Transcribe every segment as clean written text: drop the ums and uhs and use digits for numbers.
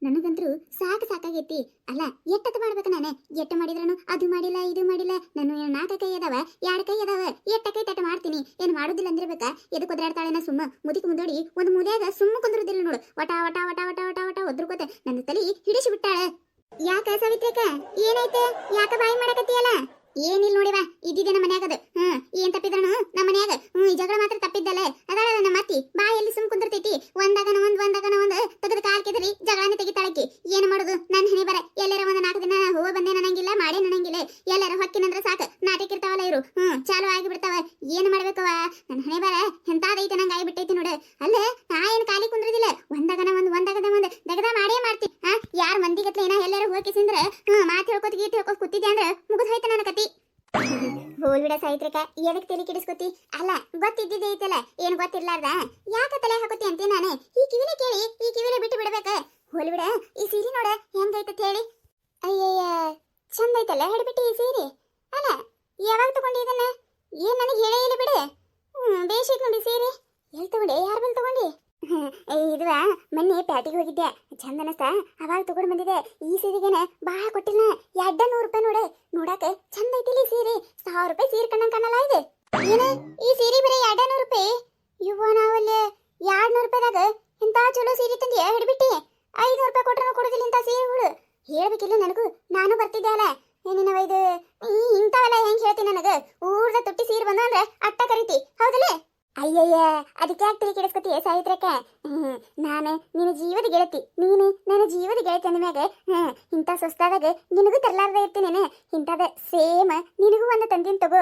ನನಗಂತರೂ ಸಾಕಾಗೈತಿ. ಅಲ್ಲ ಎಟ್ಟತ ಮಾಡ್ಬೇಕು ನಾನು? ಎಟ್ಟ ಮಾಡಿದ್ರನು ಅದು ಮಾಡಿಲ್ಲ ಇದು ಮಾಡಿಲ್ಲ. ನಾನು ಏನು 4 ಕೈ ಅದಾವ 2 ಕೈ ಅದಾವ, ಎಟ್ಟ ಕೈ ತಟ್ಟ ಮಾಡ್ತೀನಿ. ಏನು ಮಾಡುದಿಲ್ಲ ಅಂದಿರ್ಬೇಕಾ? ಎದಕ್ಕೆ ಒದರಾಡ್ತಾಳೆ ಸುಮ್ಮ ಮುದಿಕ್ ಮುಂದೋಡಿ ಒಂದು ಮೂಲ್ಯಾಗ ಸುಮ್ಮ ಕುಂದ್ರುದಿಲ್ಲ ನೋಡು. ವಟ ವಟ ವಟ ವಟ ವಟ ವಟ ಒದ್ರಕೋತೆ ನನ್ನ ತಲೆ ಹಿಡಿಸಿ ಬಿಟ್ಟಾಳೆ. ಯಾಕ ಸಾವಿತ್ರಿಕ ಏನಾಯ್ತು? ಯಾಕ ಬಾಯಿ ಮಾಡಕತ್ತೀಯಲ್ಲ? ಏನಿಲ್ಲ ನೋಡಿವಾ, ಇದ್ದಿದ್ದೆ ನಮ್ಮ ಮನ್ಯಾಗದು. ಏನ್ ತಪ್ಪಿದ್ರನು ನಮ್ಮ ಮನ್ಯಾಗ? ಈ ಜಗಳ ಮಾತ್ರ ತಪ್ಪಿದ್ದಲ್ಲ. ಅದಾಳ ನಮ್ಮ ಅತ್ತಿ ಬಾಯಲ್ಲಿ ಸುಮ್ ಕುಂದಿರ್ತೈತಿ. ಒಂದಾಗನ ಒಂದ್ ತೆಗೆದು ಕಾಲ್ ಕೆದರಿ ಜಗಳನೆ ತೆಗಿತಾಳಕಿ. ಏನ್ ಮಾಡುದು? ನನ್ನ ಹಣೆ ಬರ. ಎಲ್ಲರ 4 ದಿನ ಹೋಗ ಬಂದೆ ನನಂಗಿಲ್ಲ, ಮಾಡೇ ನನಂಗಿಲ್ಲ. ಎಲ್ಲರ ಹೊಕ್ಕಿನಂದ್ರ ಸಾಕು ನಾಟಕ ಇರ್ತಾವಲ್ಲ ಇರು. ಚಾಲು ಆಗಿ ಬಿಡ್ತಾವ. ಏನ್ ಮಾಡ್ಬೇಕವ? ನನ್ನ ಹಣೆ ಬರ ಎಂತಾದೈತೆ ನಂಗೆ ಆಗಿಬಿಟ್ಟೈತಿ ನೋಡು. ಅಲ್ಲೇ ನಾ ಏನ್ ಖಾಲಿ ಕುಂದ್ರದಿಲ್ಲ. ಒಂದಾಗನ ಒಂದ್ ದಗದ ಮಾಡೇ ಮಾಡ್ತಿ. ಯಾರ್ ಮಂದಿಗತ್ಲೆ ಏನ ಎಲ್ಲರೂ ಹೋಗಿಸಿಂದ್ರ ಮಾತು ಹೇಳ್ಕೊತ ಕೂತಿದ್ದೆ ಅಂದ್ರೆ ಮುಗಿದ್ ಹೋಯ್ತ ನನ್ನ ಕತಿ. ಹೋಲ್ ಬಿಡ ಸಾಯಿತ್ರಿಕ, ಎದಕ್ ತಲೆ ಕೆಡಿಸ್ಕೊತಿ? ಅಲ್ಲ ಗೊತ್ತಿದ್ದಿದ್ದೆ ಐತಲ್ಲ, ಏನ್ ಗೊತ್ತಿರ್ಲಾರ್ದ ಯಾಕ ತಲೆ ಹಾಕೋತಿ ಅಂತಿ ನಾನು? ಈ ಕಿವಿಲೆ ಕೇಳಿ ಈ ಕಿವಿಲೆ ಬಿಟ್ಟು ಬಿಡ್ಬೇಕ. ಹೋಲ್ ಬಿಡ, ಈ ಸೀರೆ ನೋಡ ಹೆಂಗೈತ ಹೇಳಿ. ಅಯ್ಯಯ್ಯ ಚಂದ ಐತಲ್ಲ ಹಿಡ್ಬಿಟ್ಟು ಈ ಸೀರೆ. ಅಲ್ಲ ಯಾವಾಗ ತಗೊಂಡಿ ಇದನ್ನ? ಏನ್ ನನಗೆ ಹೇಳೇ ಇಲ್ಲ ಬಿಡು. ಬೇಷ್ ಐತ್ ನೋಡಿ ಸೀರೆ. ಎಲ್ಲಿ ತಗೊಂಡೆ? ಯಾರ ಬಲ್ ತಗೊಂಡಿ? ಇದುವ ಮೊನ್ನೆ ಪ್ಯಾಟಿಗೆ ಹೋಗಿದ್ದೆ, ಚಂದ ಅನಸ್ತ, ಅವಾಗ ತಗೊಂಡ್ ಬಂದಿದ್ದೆ. ಈ ಸೀರೆಗೆನ ಭಾಳ ಕೊಟ್ಟಿಲ್ಲ, 200 ರೂಪಾಯಿ ನೋಡ. ನೋಡಾಕ ಚಂದ ಐತಿಲಿ ಸೀರೆ. 1000 ರೂಪಾಯಿ ಸೀರೆ ಕಣ್ಣಂಗ್ ಕಾಣಲ್ಲ ಇದು. ಏನ ಈ ಸೀರೆ ಬರೀ 200 ರೂಪಾಯಿ? ಇವ್ವ ನಾವಲ್ಲಿ 200 ರೂಪಾಯಿದಾಗ ಇಂತ ಚಲೋ ಸೀರೆ ತಂದಿ ಹಿಡ್ಬಿಟ್ಟಿ. 500 ರೂಪಾಯಿ ಕೊಟ್ರೂ ಕೊಡುದಿಲ್ಲ ಇಂತ ಸೀರೆಗಳು. ಹೇಳ್ಬೇಕಿಲ್ಲ ನನಗೂ, ನಾನು ಬರ್ತಿದ್ದೆ ಅಲ್ಲ. ಏನಿನವ ಇದು ಇಂಥವೆಲ್ಲ ಹೆಂಗ್ ಹೇಳ್ತೀನಿ? ನನಗ ಊರ್ದ ತುಟ್ಟಿ ಸೀರೆ ಬಂದ ಅಂದ್ರೆ ಅಟ್ಟ ಕರಿತಿ ಹೌದಲ್ಲ? ಅಯ್ಯಯ್ಯ ಅದಕ್ಕೆ ಯಾಕೆ ತಲೆ ಕೆಡಿಸ್ಕೊತೀಯ ಸಾಯಿತ್ರಕ್ಕ? ನಾನು ನಿನ್ನ ಜೀವದ ಗೆಳತಿ, ನೀನು ನನ್ನ ಜೀವದ ಗೆಳತಿ ಅಂದ್ಮ್ಯಾಗ ಇಂಥ ಸ್ವಸ್ತಾದಾಗ ನಿನಗೂ ತರಲಾರ್ದ ಇರ್ತೀನೇನೆ. ಇಂಥದ ಸೇಮ್ ನಿನಗೂ ಒಂದು ತಂದಿನ ತಗೋ.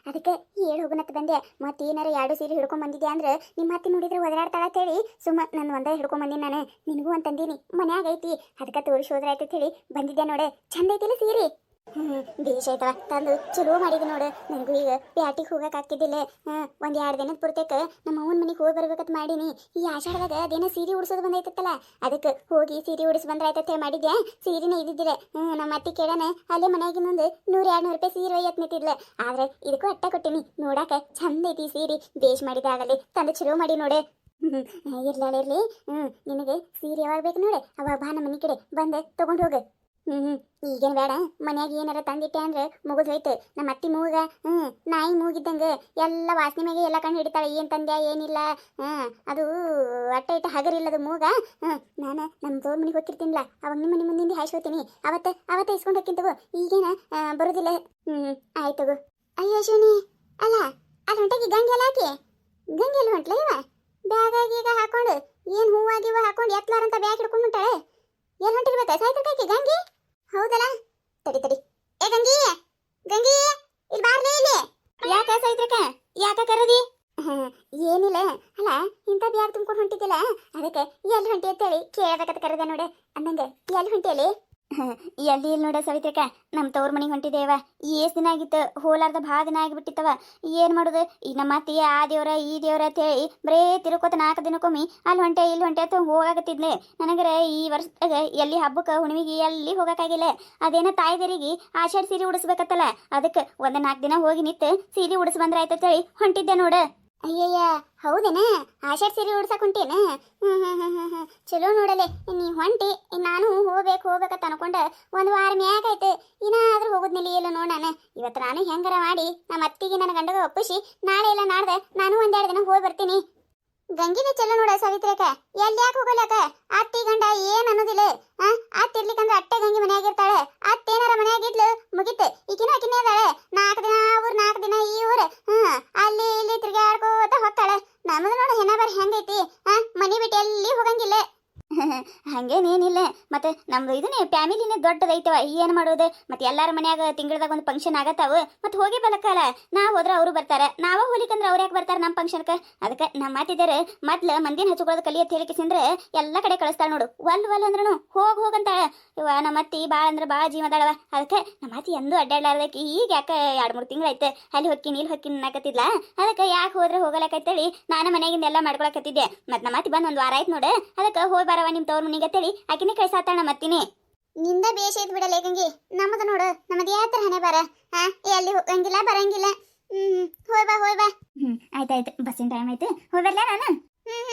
ಅದಕ್ಕೆ ಹೇಳಿ ಹೋಗೋಣತ್ ಬಂದೆ. ಮತ್ತೇನಾರ 2 ಸೀರೆ ಹಿಡ್ಕೊಂಡ್ ಬಂದಿದ್ದೆ ಅಂದ್ರೆ ನಿಮ್ಮ ಅತ್ತಿ ನೋಡಿದ್ರೆ ಒದರಾಡ್ತಾಳ ಅಂತೇಳಿ ಸುಮ್ಮ ನನ್ನ ಒಂದೇ ಹಿಡ್ಕೊಂಡ್ ಬಂದಿನಿ. ನಾನು ನಿನಗೂ ಒಂದು ತಂದೀನಿ, ಮನ್ಯಾಗ ಐತಿ, ಅದಕ್ಕೆ ತೋರಿಸಿ ಹೋದ್ರಾಯ್ತು ಹೇಳಿ ಬಂದಿದ್ದೆ ನೋಡೆ. ಚಂದ ಐತಿಲ್ಲ ಸೀರೆ? ಬೇಷ್ ಆಯ್ತವ, ತಂದು ಚಲೋ ಮಾಡಿದೆ ನೋಡು. ನನಗೂ ಈಗ ಪ್ಯಾಟಿಗೆ ಹೋಗಕ್ಕೆ ಆಗ್ತಿದ್ದಿಲ್ಲ. 1-2 ದಿನದ ಪೂರ್ತಕ್ಕೆ ನಮ್ಮ ಅವನ ಮನೆಗೆ ಹೋಗಿ ಬರ್ಬೇಕಂತ ಮಾಡೀನಿ. ಈ ಆಷಾಢದಾಗ ಅದೇನೋ ಸೀರೆ ಉಡ್ಸೋದು ಬಂದೈತಲ್ಲ, ಅದಕ್ಕೆ ಹೋಗಿ ಸೀರೆ ಉಡಿಸಿ ಬಂದ್ರಾಯ್ತಂತ ಮಾಡಿದ್ದೆ. ಸೀರೆನೇ ಇದ್ದಿದ್ದಿಲ್ಲ. ನಮ್ಮ ಅತ್ತಿ ಕೇಳೋಣ ಅಲ್ಲೇ ಮನೆಯಾಗಿನೊಂದು 100-200 ರೂಪಾಯಿ ಸೀರೆ ಒಯ್ಯತ್ ನಿಂತಿದ್ಲ. ಆದ್ರೆ ಇದಕ್ಕೂ ಅಟ್ಟ ಕೊಟ್ಟಿನಿ. ನೋಡಾಕ ಚಂದ ಐತಿ ಸೀರೆ, ಬೇಷ್ ಮಾಡಿದೆ. ಆಗಲಿ ತಂದು ಚಲೋ ಮಾಡಿ ನೋಡೆ. ಇರ್ಲಿ ನಿನಗೆ ಸೀರೆ ಯಾವಾಗ ಬೇಕು ನೋಡೆ, ಅವಾಗ ಬಾ ನಮ್ಮ ಮನೆ ಕಡೆ ಬಂದೆ ತಗೊಂಡು ಹೋಗ. ಈಗೇನು ಬೇಡ, ಮನ್ಯಾಗ ಏನಾರ ತಂದಿಟ್ಟೆ ಅಂದ್ರೆ ಮುಗಿದು ಹೋಯ್ತು. ನಮ್ಮ ಅತ್ತಿ ಮೂಗ ನಾಯಿ ಮೂಗಿದ್ದಂಗೆ ಎಲ್ಲ ವಾಸನೆ ಮ್ಯಾಗೆ ಎಲ್ಲ ಕಣ್ಣು ಹಿಡಿತಾಳೆ. ಏನು ತಂದ್ಯಾ ಏನಿಲ್ಲ. ಅದು ಅಟ್ಟ ಇಟ್ಟ ಹಗರಿಲ್ಲದು ಮೂಗ. ನಾನು ನಮ್ಮ ತೋರ್ ಮನೆಗೆ ಹೋಗ್ತಿರ್ತೀನಿಲ್ಲ, ಅವಾಗ ನಿಮ್ಮ ಮನೆ ಮುಂದಿಂದ ಹಾಯ್ಸ್ಕೊತೀನಿ. ಅವತ್ತೇ ಇಸ್ಕೊಂಡು ಹೋಗ್ತೀನಿ ತಗೋ. ಈಗೇನ ಬರೋದಿಲ್ಲ. ಆಯ್ತು ತಗೋ. ಅಯ್ಯೋ ಶಿವನಿ, ಅಲ್ಲ ಅಲ್ಲಿ ಹೊಂಟಾಗಿ ಗಂಗೆ ಎಲ್ಲ ಹಾಕಿ. ಗಂಗೆ ಎಲ್ಲಿ ಹೊಂಟ್ಲ ಇವ? ಬ್ಯಾಗಾಗಿ ಈಗ ಹಾಕೊಂಡು ಏನು ಹೂವಾಗಿವ ಹಾಕೊಂಡು ಎತ್ಲಾರಂತ ಬ್ಯಾಗ್ ಹಿಡ್ಕೊಂಡು ಹೊಂಟಾಳೆ. ಎಲ್ಲಿ ಹೊಂಟಿರ್ಬೇಕಾ ಸಾಯ್ತಕಾಕಿ ಗಂಗಿ? ಹೌದಲ್ಲ, ತಡಿ. ಏ ಗಂಗಿ, ಇಲ್ಲಿ ಬಾರ್ಲೇ ಇಲ್ಲಿ. ಯಾಕ ಸಾಯ್ತ್ರಕ? ಯಾಕ ಕರದಿ? ಏನಿಲ್ಲ. ಅಲ್ಲ ಇಂಥ ಬ್ಯಾಗ್ ತುಂಬ್ಕೊಂಡು ಹೊಂಟಿದ್ದಿಲ್ಲ, ಅದಕ್ಕೆ ಎಲ್ಲಿ ಹೊಂಟಿ ಅಂತೇಳಿ ಕೇಳಬೇಕಂತ ಕರೆದೆ ನೋಡೆ. ಅಂದಂಗೆ ಎಲ್ಲಿ ಹೊಂಟಿಯಲ್ಲಿ? ಎಲ್ಲಿ ಇಲ್ಲಿ ನೋಡ ಸಾವಿತ್ರಕ, ನಮ್ಮ ತವ್ರ ಮನೆಗೆ ಹೊಂಟಿದ್ದೇವ. ಏಸ್ ದಿನ ಆಗಿತ್ತು, ಹೋಲಾರ್ದ ಭಾಳ ದಿನ ಆಗಿಬಿಟ್ಟಿತ್ತವ. ಏನು ಮಾಡೋದು? ಈ ನಮ್ಮ ಅತ್ತಿ ಆ ದೇವ್ರ ಈ ದೇವ್ರ ಅಂತೇಳಿ ಬರೇ ತಿರುಕೋತ 4 ದಿನಕ್ಕೊಮ್ಮೆ ಅಲ್ಲಿ ಹೊಂಟೆ ಇಲ್ಲಿ ಹೊಂಟೆ ಅಂತ ಹೋಗಾಕತ್ತಿದ್ಲೆ. ನನಗರ ಈ ವರ್ಷದಾಗ ಎಲ್ಲಿ ಹಬ್ಬಕ್ಕೆ ಹುಣ್ಣಿಮೆಗೆ ಎಲ್ಲಿ ಹೋಗೋಕ್ಕಾಗಿಲ್ಲ. ಅದೇನೋ ತಾಯ್ದರಿಗೆ ಆಷಾಢ ಸೀರೆ ಉಡಿಸ್ಬೇಕತ್ತಲ್ಲ, ಅದಕ್ಕೆ 4 ದಿನ ಹೋಗಿ ನಿಂತು ಸೀರೆ ಉಡಿಸ್ ಬಂದ್ರೆ ಆಯ್ತಂತೇಳಿ ಹೊಂಟಿದ್ದೆ ನೋಡ. ಅಯ್ಯಯ್ಯ ಹೌದೇನ? ಆಷಾಢ ಸೀರೆ ಉಡ್ಸಕ್ ಹೊಂಟೇನ? ಚಲೋ ನೋಡಲೆ ನೀ ಹೊಂಟಿ. ನಾನು ಹೋಗ್ಬೇಕಂತ ಅನ್ಕೊಂಡ 1 ವಾರ ಮ್ಯಾಗ ಆಯ್ತು. ಇನ್ನಾದ್ರೂ ಹೋಗುದ್ನಿಲ್ಲ ಇಲ್ಲ ನೋಡ. ನಾನು ಇವತ್ತು ನಾನು ಹೆಂಗಾರ ಮಾಡಿ ನಮ್ಮ ಅತ್ತಿಗೆ ನನ್ನ ಗಂಡಗ ಒಪ್ಪಿಸಿ ನಾಳೆ ಇಲ್ಲ ನಾಡ್ದೆ ನಾನು 1-2 ದಿನ ಹೋಗಿ ಬರ್ತೀನಿ. ಗಂಗಿನ ಚಲೋ ನೋಡ ಸಾವಿತ್ರಕ, ಎಲ್ಲಿ ಯಾಕೆ ಹೋಗಲಕ? ಅತ್ತಿ ಗಂಡ ಏನ್ ಅನ್ನೋದಿಲ್ಲ. ಅತ್ತಿ ಇರ್ಲಿಕ್ಕಂದ್ರೆ ಅಟ್ಟೆ ಗಂಗಿ ಮನ್ಯಾಗಿರ್ತಾಳೆ. ಅತ್ತೇನಾರ ಮನ್ಯಾಗಿದ್ಲು ಮುಗಿತು. ಆಕಿನೇ ಅದಾಳೆ. 4 ದಿನ ಊರ್ 4 ದಿನ ಈ ಊರು. ಅಲ್ಲಿ ಇಲ್ಲಿ ತಿರ್ಗಾಡ್ಕೋತ ಹೋಗ್ತಾಳೆ. ನಮ್ಮದು ನೋಡು ಹೆಣ ಬರ್ ಹೆಂಗೈತಿ. ಮನಿ ಬಿಟ್ಟು ಎಲ್ಲಿ ಹೋಗಂಗಿಲ್ಲ. ಹಂಗೇನೇನಿಲ್ಲ. ಮತ್ತೆ ನಮ್ದು ಇದನ್ನೇ ಫ್ಯಾಮಿಲಿನೇ ದೊಡ್ಡದೈತವ. ಏನು ಮಾಡೋದು? ಮತ್ತೆ ಎಲ್ಲಾರ ಮನ್ಯಾಗ ತಿಂಗಳದಾಗ ಒಂದು ಫಂಕ್ಷನ್ ಆಗತ್ತಾವ. ಮತ್ತೆ ಹೋಗಿ ಬಲಕಲ್ಲ, ನಾವು ಹೋದ್ರೆ ಅವರು ಬರ್ತಾರೆ, ನಾವ ಹೋಲಿಕಂದ್ರೆ ಅವ್ರು ಯಾಕೆ ಬರ್ತಾರೆ ನಮ್ಮ ಫಂಕ್ಷನ್ಗೆ? ಅದಕ್ಕೆ ನಮ್ಮ ಮಾತಿದ್ದಾರೆ ಮೊದ್ಲು ಮಂದಿನ ಹಚ್ಕೊಳ್ಳೋದು ಕಲಿಯತ್ ಹೇಳಿಕೆಸಿಂದ್ರೆ ಎಲ್ಲ ಕಡೆ ಕಳಿಸ್ತಾಳೆ ನೋಡು. ಒಲ್ ಅಂದ್ರೂ ಹೋಗಂತಾಳೆ. ಇವ ನಮ್ಮ ಅತ್ತಿ ಭಾಳ ಅಂದ್ರೆ ಭಾಳ ಜೀವದಾಳವ. ಅದಕ್ಕೆ ನಮ್ಮ ಅತ್ತಿ ಎಂದೂ ಅಡ್ಡಾಡ್ಲಾರ್ದಕ್ಕೆ ಈಗ ಯಾಕೆ 2-3 ತಿಂಗಳಾಯ್ತು ಅಲ್ಲಿ ಹೊಕ್ಕಿನಿ ಇಲ್ಲಿ ಹೊಕ್ಕಿನಿ ಅನ್ನಕತ್ತಿದ್ಲ. ಅದಕ್ಕೆ ಯಾಕೆ ಹೋದ್ರೆ ಹೋಗಲಕ್ಕಂತೇಳಿ ನಾನು ಮನೆಗಿಂದ ಎಲ್ಲ ಮಾಡ್ಕೊಳಕತ್ತಿದ್ದೆ. ಮತ್ತೆ ನಮ್ಮ ಅತ್ತಿ ಬಂದು 1 ವಾರ ಆಯ್ತು ನೋಡು. ಅದಕ್ಕೆ ಹೋಗಿ ಬರವ ನಿಮ್ಮ ತವ್ರ ಮನೆಗೆ ಅಂತೇಳಿ ಆಕಿನೇ ಕಳ್ಸಾತಾಳ ನಮ್ಮ ಅತ್ತಿನಿ. ನಿಂದ ಬೇಷ್ ಐತ್ ಬಿಡಲ್ಲ ಗಂಗಿ. ನಮ್ಮದು ನೋಡು, ನಮ್ಮದು ಯಾವ ಹಣೆ ಬರ. ಎಲ್ಲಿ ಹೋಗಂಗಿಲ್ಲ ಬರಂಗಿಲ್ಲ. ಹೋಯ್ ಬಾ. ಆಯ್ತಾಯ್ತು, ಬಸ್ಸಿನ ಟೈಮ್ ಆಯ್ತು, ಹೋಗಿ ಬರ್ಲಾ ನಾನು?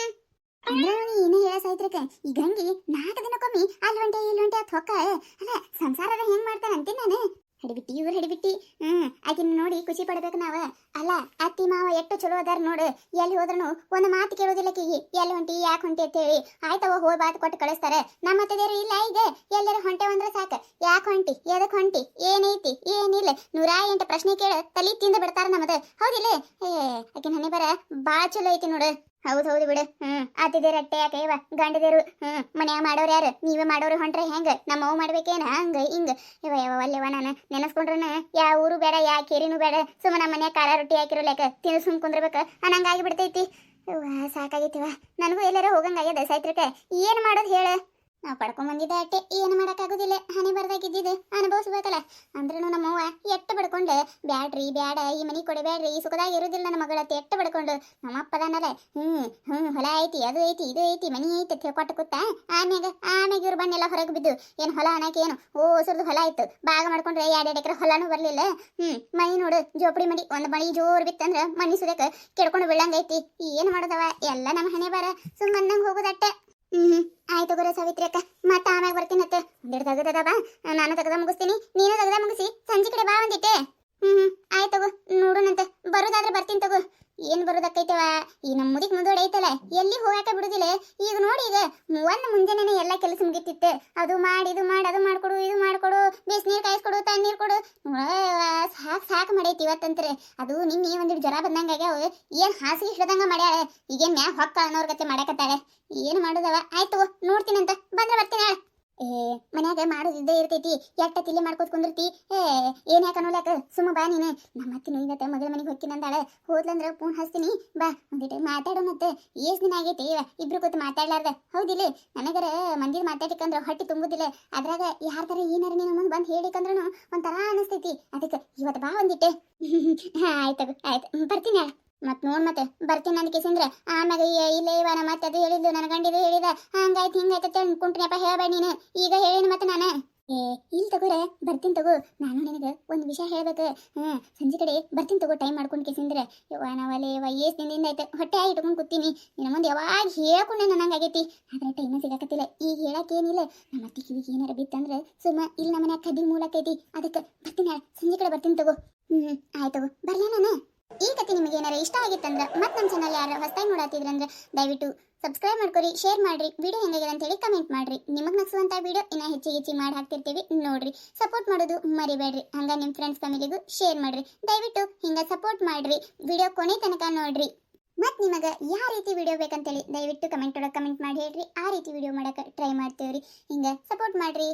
ಅಂದ್ರೆ ನೀನು ಹೇಳ ಸಾಯ್ತ್ರಕ ಈ ಗಂಗಿ 4 ದಿನಕ್ಕೊಮ್ಮೆ ಅಲ್ಲಿ ಹೊಂಟೆ ಇಲ್ಲಿ ಹೊಂಟೆ ಅತ್ ಹೊಕ್ಕ ಅಲ್ಲ ಸಂಸಾರದ ಹೆಂಗ್ ಮಾಡ್ತಾನಂತೆ ನಾನು ಹಿಡಿಬಿಟ್ಟಿ ಇವ್ರು ಹಿಡಿಬಿಟ್ಟಿ ಆಕಿನ ನೋಡಿ ಖುಷಿ ಪಡ್ಬೇಕು ನಾವ ಅಲ್ಲ ಅತ್ತಿ ಮಾವ ಎಷ್ಟು ಚಲೋ ಅದಾರ ನೋಡು ಎಲ್ಲಿ ಹೋದ್ರೂ ಒಂದು ಮಾತು ಕೇಳೋದಿಲ್ಲ ಕಿಗಿ ಎಲ್ಲಿ ಹೊಂಟಿ ಯಾಕೆ ಹೊಂಟಿ ಅಂತ ಹೇಳಿ ಆಯ್ತವ ಹೋಗಿ ಬಾತ್ ಕೊಟ್ಟು ಕಳಿಸ್ತಾರೆ ನಮ್ಮ ಅತ್ತದೇರು ಇಲ್ಲ ಈಗ ಎಲ್ಲರ ಹೊಂಟೆ ಅಂದ್ರೆ ಸಾಕ ಯಾಕೆ ಹೊಂಟಿ ಎದಕ್ ಹೊಂಟಿ ಏನೈತಿ ಏನಿಲ್ಲ 108 ಪ್ರಶ್ನೆ ಕೇಳ ತಲಿ ತಿಂದ ಬಿಡ್ತಾರ ನಮ್ಮದ ಹೌದಿಲ್ಲ ಆಕಿನ ಹಣೆ ಬರ ಬಾಳ ಚಲೋ ಐತಿ ನೋಡು ಹೌದು ಬಿಡು ಆತಿದೇರ ಅಟ್ಟೆ ಯಾಕೈವ ಗಂಡದೇರು ಮನ್ಯಾಗ ಮಾಡೋರು ಯಾರು ನೀವೇ ಮಾಡೋರು ಹೊಂಟ್ರೆ ಹೆಂಗ ನಮ್ಮವ್ ಮಾಡ್ಬೇಕೇನ ಹಂಗ ಹಿಂಗ ಇವ ಅಲ್ಲೇವ ನಾನು ನೆನಸ್ಕೊಂಡ್ರನ ಯಾವ ಊರು ಬೇಡ ಯಾ ಕೇರಿನೂ ಬೇಡ ಸುಮ್ಮ ನಮ್ಮ ಮನ್ಯಾಗ ಖಾರ ರೊಟ್ಟಿ ಹಾಕಿರೋ ಲೆಕ್ಕ ತಿಂದು ಸುಮ್ ಕುಂದ್ರಬೇಕ ಅನ್ನಂಗಾಗಿ ಬಿಡ್ತೈತಿ ಸಾಕಾಗೈತಿವ ನನಗೂ ಎಲ್ಲಾರ ಹೋಗಂಗಾಗ್ಯದ ಸಾಯ್ತ್ರಕ ಏನ್ ಮಾಡೋದು ಹೇಳ ನಾವು ಪಡ್ಕೊಂಡ್ ಬಂದಿದ್ದ ಅಟ್ಟೆ ಏನು ಮಾಡೋಕ್ಕಾಗೋದಿಲ್ಲ ಹಣೆ ಬರ್ದಾಗಿದ್ದಿದ್ದು ಅನುಭವಿಸ್ಬೇಕಲ್ಲ ಅಂದ್ರೂ ನಮ್ಮವ್ವ ಎಟ್ಟು ಬಡ್ಕೊಂಡು ಬ್ಯಾಡ್ರಿ ಬ್ಯಾಡ ಈ ಮನೆ ಕೊಡಬೇಡ್ರಿ ಈ ಸುಖದಾಗ ಇರೋದಿಲ್ಲ ನನ್ನ ಮಗಳತ್ತೆ ಎಟ್ಟು ಬಡ್ಕೊಂಡು ನಮ್ಮಪ್ಪದಾನಲ್ಲ ಹೊಲ ಐತಿ ಅದು ಐತಿ ಇದು ಐತಿ ಮನಿ ಐತಿ ತಿಳ್ಕೊಟ್ಟು ಕೂತ ಆಮ್ಯಾಗ ಇವ್ರು ಬಣ್ಣೆಲ್ಲ ಹೊರಗೆ ಬಿದ್ದು ಏನು ಹೊಲ ಅನ್ನಕ್ಕೆ ಏನು ಸುರ್ದು ಹೊಲ ಇತ್ತು ಭಾಗ ಮಾಡ್ಕೊಂಡ್ರೆ 2 ಎಕರೆ ಹೊಲನೂ ಬರ್ಲಿಲ್ಲ ಮನಿ ನೋಡು ಜೋಪಡಿ ಮಡಿ ಒಂದು ಮಳಿ ಜೋರು ಬಿತ್ತಂದ್ರ ಮನಿ ಸುದಕ್ಕೆ ಕೆಡ್ಕೊಂಡು ಬೀಳಂಗೈತಿ ಏನು ಮಾಡೋದವ ಎಲ್ಲ ನಮ್ಮ ಹಣೆ ಬಾರ ಸುಮ್ಮನ್ನಂಗೆ ಹೋಗೋದಟ್ಟೆ ಆಯ್ತು ಗುರು ಸಾವಿತ್ರಿ ಅಕ್ಕ ಮತ್ತೆ ಆಮ್ಯಾಗ ಬರ್ತೀನತ್ತೆ ಒಂದೆರಡು ತೆಗೆದದ ಬಾ ನಾನು ತೆಗೆದ ಮುಗಿಸ್ತೀನಿ ನೀನು ತೆಗೆದ ಮುಗಿಸಿ ಸಂಜೆ ಕಡೆ ಬಾ ಒಂದಿಟ್ಟೆ ಆಯ್ತು ತಗೋ ನೋಡೋಣಂತೆ ಬರೋದಾದ್ರೆ ಬರ್ತೀನಿ ತಗೋ ಏನ್ ಬರೋದಕ್ಕೈತವ ಈ ನಮ್ಮ ಮುದಿಕ್ ಮುಂದೋಡೆ ಐತಲ್ಲ ಎಲ್ಲಿ ಹೋಗಾಕ ಬಿಡುದಿಲ್ಲ ಈಗ ನೋಡಿ ಈಗ ಮುಂಜಾನೆ ಎಲ್ಲ ಕೆಲಸ ಮುಗಿತಿತ್ತೆ ಅದು ಮಾಡಿ ಇದು ಮಾಡಿ ಅದು ಮಾಡ್ಕೊಡು ಇದು ಮಾಡ್ಕೊಡು ಬಿಸಿನೀರು ಕಾಯಿಸ್ಕೊಡು ತಣ್ಣೀರು ಕೊಡು ಸಾಕು ಮಾಡೈತಿ ಇವತ್ತಂತ್ರೆ ಅದು ನಿನ್ನೆ ಒಂದಿಟ್ಟು ಜ್ವರ ಬಂದಂಗ ಆಗ್ಯಾವ ಏನ್ ಹಾಸಿಗೆ ಹಿಡ್ದಂಗ ಮಾಡ್ಯಾಳ ಈಗೇನ್ ಮ್ಯಾ ಹೊಕ್ಕ ಅನ್ನೋರ್ ಗತೆ ಮಾಡಕತ್ತಾಳೆ ಏನು ಮಾಡುದವ ಆಯ್ತು ನೋಡ್ತೀನಂತ ಬಂದ್ರೆ ಬರ್ತೀನಿ ಮನ್ಯಾಗ ಮಾಡೋದಿದ್ದೇ ಇರ್ತೈತಿ ಎಟ್ಟ ತಿಲ್ಲಿ ಮಾಡ್ಕೋತ ಕುಂದಿರ್ತಿ ಏನ್ ಯಾಕ ಅನ್ನೋಲ್ಯಾಕ ಸುಮ್ಮ ಬಾ ನೀನು ನಮ್ಮ ಅತ್ತಿನ ಇವತ್ತ ಮಗಳ ಮನೆಗೆ ಹೋಗ್ತೀನಂದಾಳೆ ಹೋದ್ಲಂದ್ರ ಫೋನ್ ಹಚ್ತೀನಿ ಬಾ ಒಂದಿಟ್ಟು ಮಾತಾಡೋಣತ್ತೆ ಎಷ್ಟ್ ದಿನ ಆಗೈತಿ ಇಬ್ರು ಕೂತ್ ಮಾತಾಡ್ಲಾರ್ದ ಹೌದಿಲ್ಲ ನನಗರ ಮಂದಿರ್ ಮಾತಾಡಿಕಂದ್ರ ಹೊಟ್ಟಿ ತುಂಬುದಿಲ್ಲ ಅದ್ರಾಗ ಯಾರ್ದಾರ ಏನಾರ ನೀನು ಮುಂದೆ ಬಂದು ಹೇಳಿಕಂದ್ರೂ ಒಂಥರ ಅನಿಸ್ತೈತಿ ಅದಕ್ಕೆ ಇವತ್ತು ಬಾ ಒಂದಿಟ್ಟೆ ಆಯ್ತು ಬರ್ತೀನಿ ಮತ್ ನೋಡ್ ಮತ್ತೆ ಬರ್ತೀನಿ ಅಂದ ಕೇಸಂದ್ರ ಆಮ್ಯಾಗ ಇಲ್ಲ ಇವ ಮತ್ತೆ ಅದು ಹೇಳಿದ್ದು ನನ್ನ ಗಂಡಿದು ಹೇಳಿದ ಹಂಗಾಯ್ತು ಹಿಂಗಾಯ್ತು ಅನ್ಕೊಂಡ್ರಿಯಪ್ಪ ಹೇಳ್ಬೇಡ ನೀನು ಈಗ ಹೇಳೇನು ಮತ್ತೆ ನಾನು ಇಲ್ಲಿ ತಗೋರೆ ಬರ್ತೀನಿ ತಗೋ ನಾನು ನಿನಗೆ ಒಂದು ವಿಷಯ ಹೇಳ್ಬೇಕು ಸಂಜೆ ಕಡೆ ಬರ್ತೀನಿ ತಗೋ ಟೈಮ್ ಮಾಡ್ಕೊಂಡು ಕೇಸಂದ್ರೆ ಯವ್ವ ನಾವಲ್ಲಿ ವಯಸ್ಸು ದಿನದಿಂದ ಆಯ್ತು ಹೊಟ್ಟೆ ಇಟ್ಕೊಂಡು ಕೂತೀನಿ ನಿನ್ನ ಮುಂದೆ ಯಾವಾಗ ಹೇಳ್ಕೊಂಡೆ ನನಗಾಗೈತಿ ಆದ್ರೆ ಟೈಮ ಸಿಗಾಕತ್ತಿಲ್ಲ ಈಗ ಹೇಳಕ್ಕೇನಿಲ್ಲ ನಮ್ಮ ಅತ್ತಿ ಕಿವಿಗೆ ಏನಾರ ಬಿತ್ತಂದ್ರೆ ಸುಮ್ಮ ಇಲ್ಲಿ ನಮ್ಮ ಮನ್ಯಾಗ ಕದ್ದಿ ಮೂಲಕೈತಿ ಅದಕ್ಕೆ ಬರ್ತೀನಿ ಸಂಜೆ ಕಡೆ ಬರ್ತೀನಿ ತಗೋ ಆಯ್ತು ತಗೋ ಬರ್ಲಾ ನಾನು ಈ ಕತೆ ನಿಮಗೆ ಏನಾರ ಇಷ್ಟ ಆಗಿತ್ತಂದ್ರೆ ಮತ್ತೆ ನಮ್ಮ ಚಾನಲ್ ಯಾರು ಹೊಸದಾಗಿ ನೋಡಾತಿದ್ರಂದ್ರೆ ದಯವಿಟ್ಟು ಸಬ್ಸ್ಕ್ರೈಬ್ ಮಾಡ್ಕೊರಿ ಶೇರ್ ಮಾಡ್ರಿ ವಿಡಿಯೋ ಹೆಂಗಾಗಿದೆ ಅಂತ ಹೇಳಿ ಕಮೆಂಟ್ ಮಾಡ್ರಿ ನಿಮಗೆ ನಗಿಸುವಂತ ವಿಡಿಯೋ ಇನ್ನ ಹೆಚ್ಚಿಗೆ ಮಾಡಿ ಹಾಕ್ತಿರ್ತೀವಿ ನೋಡ್ರಿ ಸಪೋರ್ಟ್ ಮಾಡೋದು ಮರಿಬೇಡ್ರಿ ಹಂಗ ನಿಮ್ಮ ಫ್ರೆಂಡ್ಸ್ ಫ್ಯಾಮಿಲಿಗೂ ಶೇರ್ ಮಾಡ್ರಿ ದಯವಿಟ್ಟು ಹಿಂಗ ಸಪೋರ್ಟ್ ಮಾಡ್ರಿ ವಿಡಿಯೋ ಕೊನೆ ತನಕ ನೋಡ್ರಿ ಮತ್ತೆ ನಿಮಗೆ ಯಾವ ರೀತಿ ವಿಡಿಯೋ ಬೇಕಂತೇಳಿ ದಯವಿಟ್ಟು ಕಮೆಂಟ್ ಒಳಗೆ ಕಮೆಂಟ್ ಮಾಡಿ ಹೇಳ್ರಿ ಆ ರೀತಿ ವಿಡಿಯೋ ಮಾಡಕ್ಕೆ ಟ್ರೈ ಮಾಡ್ತೇವ್ರಿ ಹಿಂಗ ಸಪೋರ್ಟ್ ಮಾಡ್ರಿ